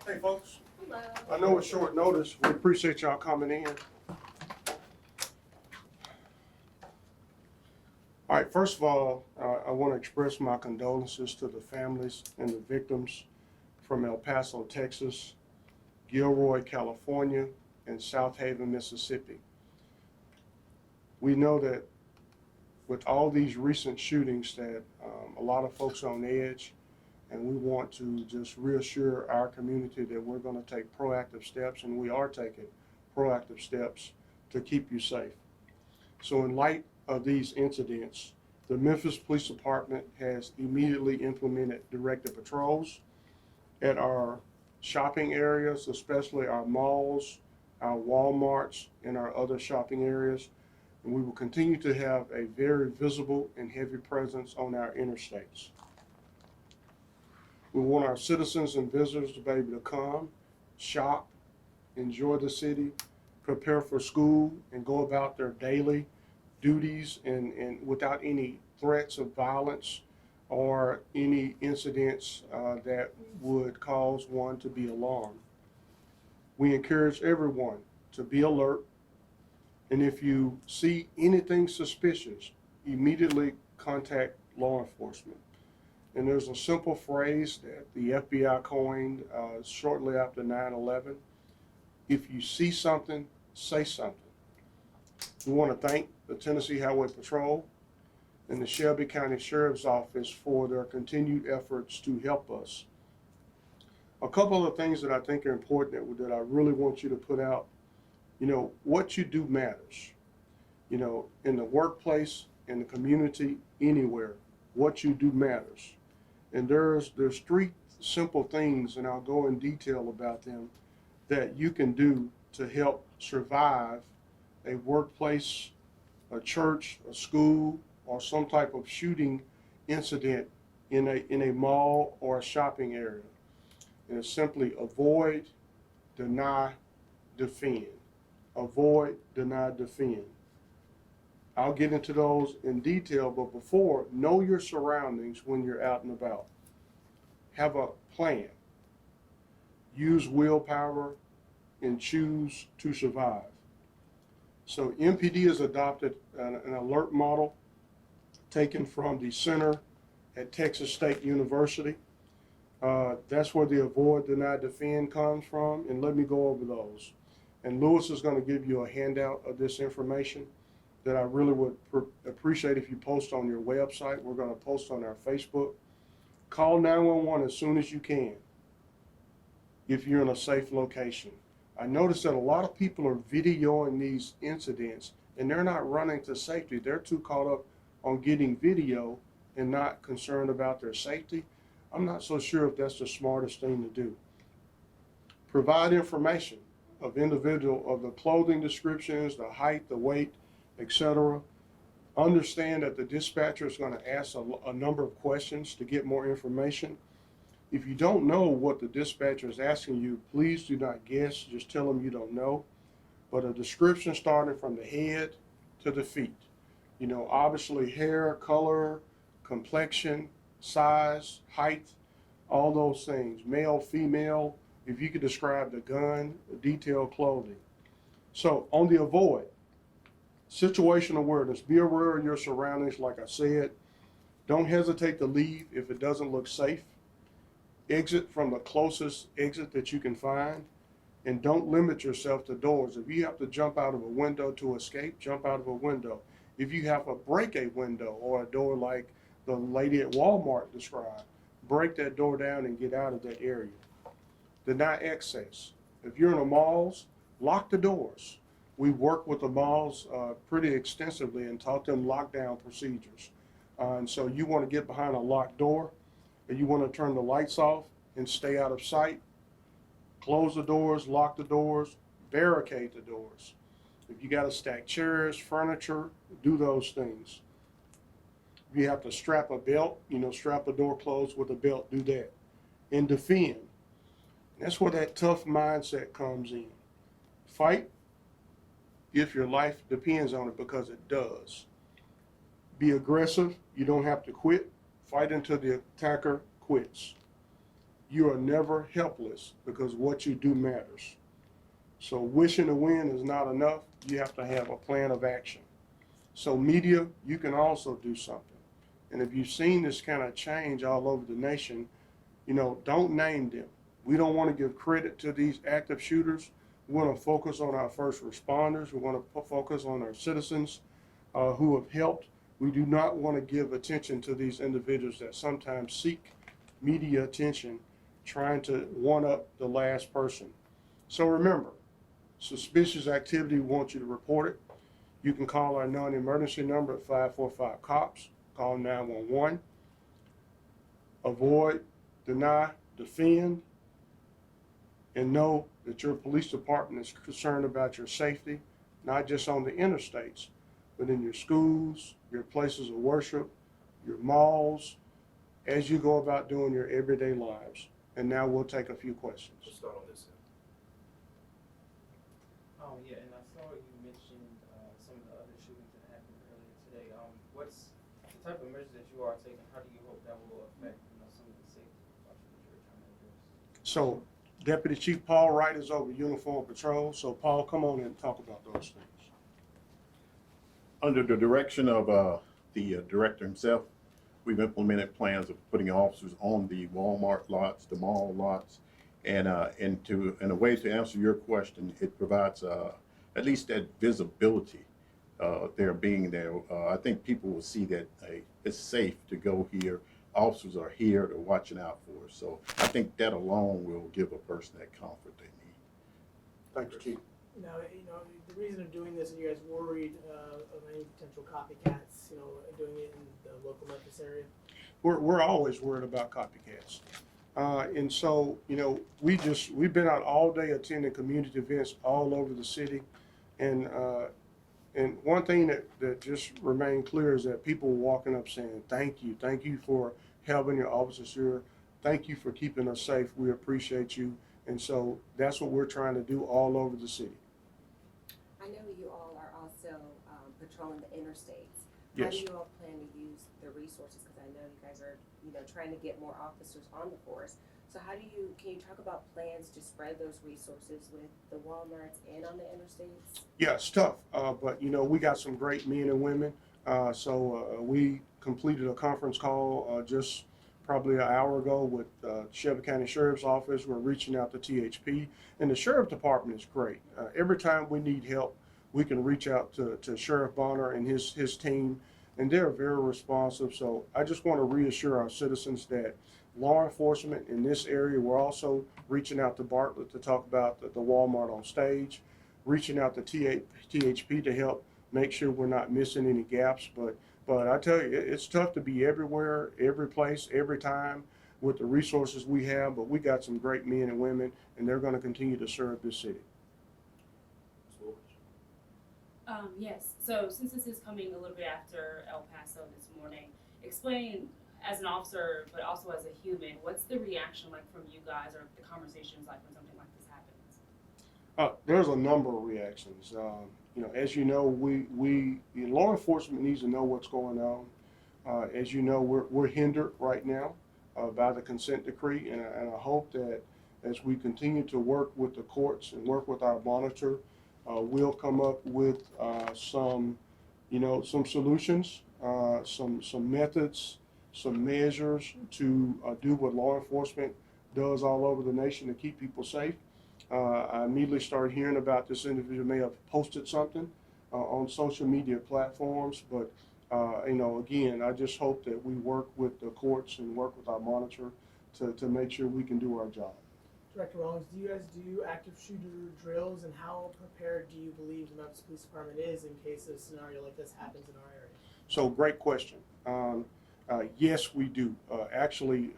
Hey, folks. Hello. I know it's short notice. We appreciate y'all coming in. All right, first of all, I want to express my condolences to the families and the victims from El Paso, Texas, Gilroy, California, and South Haven, Mississippi. We know that with all these recent shootings that a lot of folks are on edge, and we want to just reassure our community that we're going to take proactive steps, and we are taking proactive steps to keep you safe. So in light of these incidents, the Memphis Police Department has immediately implemented directed patrols at our shopping areas, especially our malls, our Walmarts, and our other shopping areas. And we will continue to have a very visible and heavy presence on our interstates. We want our citizens and visitors to be able to come, shop, enjoy the city, prepare for school, and go about their daily duties and without any threats of violence or any incidents that would cause one to be alarmed. We encourage everyone to be alert, and if you see anything suspicious, immediately contact law enforcement. And there's a simple phrase that the FBI coined shortly after 9/11. If you see something, say something. We want to thank the Tennessee Highway Patrol and the Shelby County Sheriff's Office for their continued efforts to help us. A couple of things that I think are important that I really want you to put out. You know, what you do matters. You know, in the workplace, in the community, anywhere, what you do matters. And there's three simple things, and I'll go in detail about them, that you can do to help survive a workplace, a church, a school, or some type of shooting incident in a mall or a shopping area. And it's simply avoid, deny, defend. Avoid, deny, defend. I'll get into those in detail, but before, know your surroundings when you're out and about. Have a plan. Use willpower and choose to survive. So MPD has adopted an alert model taken from the center at Texas State University. That's where the avoid, deny, defend comes from, and let me go over those. And Lewis is going to give you a handout of this information that I really would appreciate if you post on your website. We're going to post on our Facebook. Call 911 as soon as you can if you're in a safe location. I noticed that a lot of people are videoing these incidents and they're not running to safety. They're too caught up on getting video and not concerned about their safety. I'm not so sure if that's the smartest thing to do. Provide information of the clothing descriptions, the height, the weight, etc. Understand that the dispatcher is going to ask a number of questions to get more information. If you don't know what the dispatcher is asking you, please do not guess. Just tell them you don't know. But a description starting from the head to the feet. You know, obviously hair, color, complexion, size, height, all those things. Male, female, if you could describe the gun, the detailed clothing. So on the avoid, situational awareness, be aware of your surroundings like I said. Don't hesitate to leave if it doesn't look safe. Exit from the closest exit that you can find, and don't limit yourself to doors. If you have to jump out of a window to escape, jump out of a window. If you have to break a window or a door like the lady at Walmart described, break that door down and get out of that area. Deny access. If you're in the malls, lock the doors. We work with the malls pretty extensively and taught them lockdown procedures. And so you want to get behind a locked door, and you want to turn the lights off and stay out of sight. Close the doors, lock the doors, barricade the doors. If you got to stack chairs, furniture, do those things. If you have to strap a belt, strap a door closed with a belt, do that. And defend. That's where that tough mindset comes in. Fight if your life depends on it, because it does. Be aggressive. You don't have to quit. Fight until the attacker quits. you are never helpless because what you do matters. So wishing to win is not enough. You have to have a plan of action. So media, you can also do something. And if you've seen this kind of change all over the nation, don't name them. We don't want to give credit to these active shooters. We want to focus on our first responders. We want to focus on our citizens who have helped. We do not want to give attention to these individuals that sometimes seek media attention, trying to one-up the last person. So remember, suspicious activity, we want you to report it. You can call our non-emergency number at 545-COPS. Call 911. Avoid, deny, defend, and know that your police department is concerned about your safety, not just on the interstates, but in your schools, your places of worship, your malls, as you go about doing your everyday lives. And now we'll take a few questions. Let's start on this end. Yeah, and I saw you mentioned some of the other shootings that happened earlier today. What's the type of measures that you are taking? How do you hope that will affect some of the safety precautions that you're trying to address? So Deputy Chief Paul Wright is over uniform patrol. So Paul, come on in and talk about those things. Under the direction of the director himself, we've implemented plans of putting officers on the Walmart lots, the mall lots, and in a way to answer your question, it provides at least that visibility there being there. I think people will see that it's safe to go here. Officers are here, they're watching out for us. So I think that alone will give a person that comfort they need. Thanks, Chief. Now, the reason of doing this, are you guys worried of any potential copycats, doing it in the local Memphis area? We're always worried about copycats. And so, we've been out all day attending community events all over the city. And one thing that just remained clear is that people were walking up saying, thank you for having your officers here. Thank you for keeping us safe. We appreciate you. And so that's what we're trying to do all over the city. I know you all are also patrolling the interstates. Yes. How do you all plan to use the resources? Because I know you guys are, trying to get more officers on the force. So can you talk about plans to spread those resources with the Walmarts and on the interstates? Yeah, it's tough, but we got some great men and women. So we completed a conference call just probably an hour ago with Shelby County Sheriff's Office. We're reaching out to THP, and the Sheriff Department is great. Every time we need help, we can reach out to Sheriff Bonner and his team, and they're very responsive. So I just want to reassure our citizens that law enforcement in this area, we're also reaching out to Bartlett to talk about the Walmart on stage, reaching out to THP to help make sure we're not missing any gaps. But I tell you, it's tough to be everywhere, every place, every time with the resources we have, but we got some great men and women, and they're going to continue to serve this city. Yes, so since this is coming a little bit after El Paso this morning, explain as an officer, but also as a human, what's the reaction like from you guys, or the conversations like when something like this happens? There's a number of reactions. As you know, we law enforcement needs to know what's going on. As you know, we're hindered right now by the consent decree, and I hope that as we continue to work with the courts and work with our monitor, we'll come up with some solutions, some methods, some measures to do what law enforcement does all over the nation to keep people safe. I immediately started hearing about this individual may have posted something on social media platforms, but again, I just hope that we work with the courts and work with our monitor to make sure we can do our job. Director Rallings, do you guys do active shooter drills, and how prepared do you believe the Memphis Police Department is in case a scenario like this happens in our area? So great question. Yes, we do. Actually,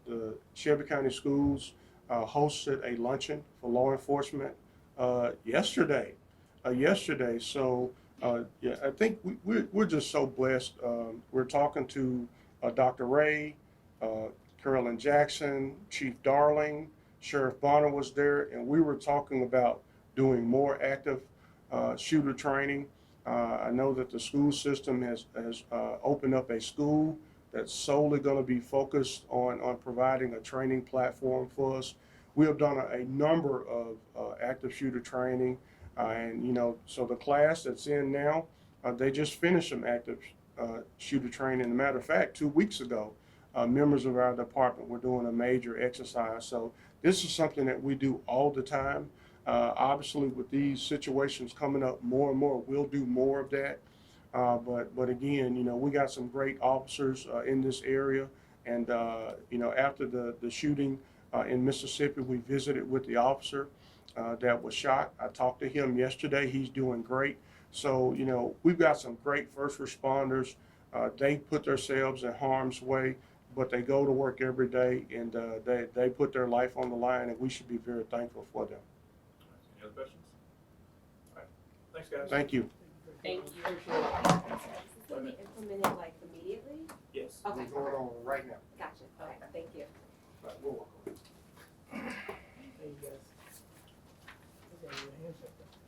the Shelby County Schools hosted a luncheon for law enforcement yesterday. So yeah, I think we're just so blessed. We're talking to Dr. Ray, Carolyn Jackson, Chief Darling, Sheriff Bonner was there, and we were talking about doing more active shooter training. I know that the school system has opened up a school that's solely going to be focused on providing a training platform for us. We have done a number of active shooter training, and so the class that's in now, they just finished some active shooter training. As a matter of fact, 2 weeks ago, members of our department were doing a major exercise. So this is something that we do all the time. Obviously, with these situations coming up more and more, we'll do more of that. But again, we got some great officers in this area. And, after the shooting in Mississippi, we visited with the officer that was shot. I talked to him yesterday. He's doing great. So, we've got some great first responders. They put themselves in harm's way, but they go to work every day, and they put their life on the line, and we should be very thankful for them. Any other questions? All right, thanks, guys. Thank you. Thank you. Appreciate it. Is this gonna be implemented like immediately? Yes. Okay, We're going on right now. gotcha, okay, thank you. Right, we'll work on it. Thank you guys. Okay, your handshake.